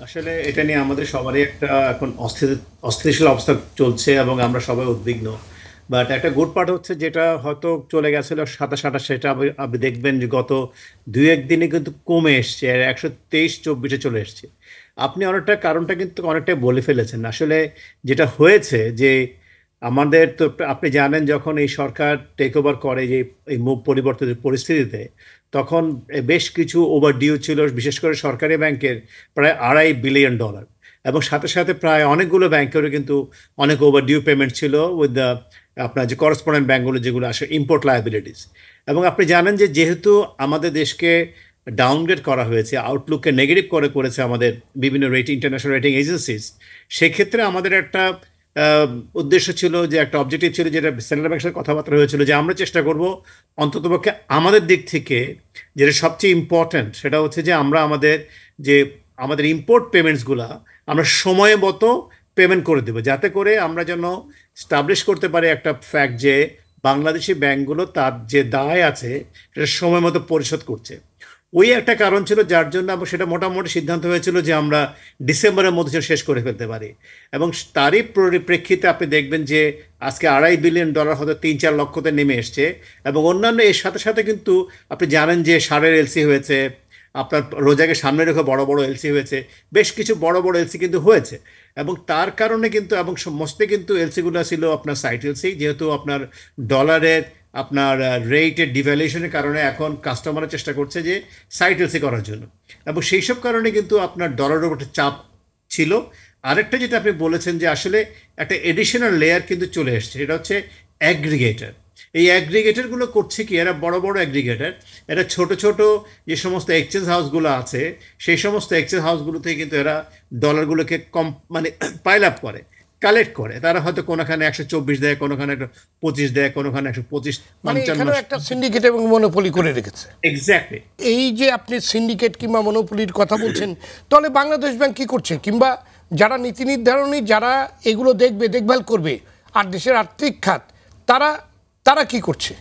আসলে এটা নিয়ে আমাদের সবারই একটা এখন অস্থিতিশীল অবস্থা চলছে এবং আমরা সবাই উদ্বিগ্ন। বাট একটা গুড পার্ট হচ্ছে যেটা হয়তো চলে গেছিল 27-28, সেটা আপনি দেখবেন যে গত 2-1 দিনে কিন্তু কমে এসছে, 123-24-এ চলে এসছে। আপনি অনেকটা কারণটা কিন্তু অনেকটাই বলে ফেলেছেন। আসলে যেটা হয়েছে যে আমাদের তো, আপনি জানেন যখন এই সরকার টেক ওভার করে, যে এই মুভ পরিবর্তিত পরিস্থিতিতে, তখন বেশ কিছু ওভারডিউ ছিল, বিশেষ করে সরকারি ব্যাংকের প্রায় $2.5 বিলিয়ন, এবং সাথে সাথে প্রায় অনেকগুলো ব্যাংকেরও কিন্তু অনেক ওভারডিউ পেমেন্ট ছিল উইথ দ্য আপনার যে করসপন্ডেন্ট ব্যাংকগুলো যেগুলো আসে ইম্পোর্ট লায়াবিলিটিস। এবং আপনি জানেন যে যেহেতু আমাদের দেশকে ডাউনগ্রেড করা হয়েছে, আউটলুককে নেগেটিভ করেছে আমাদের বিভিন্ন ইন্টারন্যাশনাল রেটিং এজেন্সিস, সেক্ষেত্রে আমাদের একটা আহ, উদ্দেশ্য ছিল, যে একটা অবজেক্টিভ ছিল, যেটা সেন্ট্রাল ব্যাংকের সাথে কথাবার্তা হয়েছিল, যে আমরা চেষ্টা করব অন্ততপক্ষে আমাদের দিক থেকে, যেটা সবচেয়ে ইম্পর্ট্যান্ট সেটা হচ্ছে যে আমরা যে আমাদের ইম্পোর্ট পেমেন্টসগুলা আমরা সময় মতো পেমেন্ট করে দেবো, যাতে করে আমরা যেন স্টাবলিশ করতে পারি একটা ফ্যাক্ট যে বাংলাদেশি ব্যাংকগুলো তার যে দায় আছে সেটা সময় মতো পরিশোধ করছে। ওই একটা কারণ ছিল যার জন্য সেটা মোটামুটি সিদ্ধান্ত হয়েছিল যে আমরা ডিসেম্বরের মধ্যে সেটা শেষ করে ফেলতে পারি। এবং তারই পরিপ্রেক্ষিতে আপনি দেখবেন যে আজকে $2.5 বিলিয়ন হয়তো 3-4 লক্ষতে নেমে এসছে। এবং অন্যান্য এর সাথে সাথে কিন্তু আপনি জানেন যে সারের এলসি হয়েছে, আপনার রোজাকে সামনে রেখে বড় বড় এলসি হয়েছে, বেশ কিছু বড় বড় এলসি কিন্তু হয়েছে। এবং তার কারণে কিন্তু, এবং সমস্ত কিন্তু এলসিগুলো ছিল আপনার সাইট এলসি, যেহেতু আপনার ডলারের আপনার রেটের ডিভ্যালুয়েশনের কারণে এখন কাস্টমাররা চেষ্টা করছে যে সাইট এলসি করার জন্য, এবং সেই সব কারণে কিন্তু আপনার ডলারের উপর একটা চাপ ছিল। আরেকটা যেটা আপনি বলেছেন যে আসলে একটা এডিশনাল লেয়ার কিন্তু চলে এসছে, সেটা হচ্ছে অ্যাগ্রিগেটর। এই অ্যাগ্রিগেটরগুলো করছে কি, এরা বড় বড় অ্যাগ্রিগেটর, এরা ছোট ছোট যে সমস্ত এক্সচেঞ্জ হাউসগুলো আছে, সেই সমস্ত এক্সচেঞ্জ হাউসগুলো থেকে কিন্তু এরা ডলারগুলোকে কম মানে পাইল আপ করে, কালেক্ট করে। তারা হয়তো কোনোখানে 124 দেয়, কোনোখানে 25 দেয়, কোনোখানে 125, মানে 55। এখানেও একটা সিন্ডিকেট এবং মনোপলি করে রেখেছে। এক্স্যাক্টলি। এই যে আপনি সিন্ডিকেট কিংবা মনোপলির কথা বলছেন, তাহলে বাংলাদেশ ব্যাংক কি করছে, কিংবা যারা নীতি নির্ধারণী, যারা এগুলো দেখবে, দেখভাল করবে, আর দেশের আর্থিক খাত, তারা তারা কি করছে?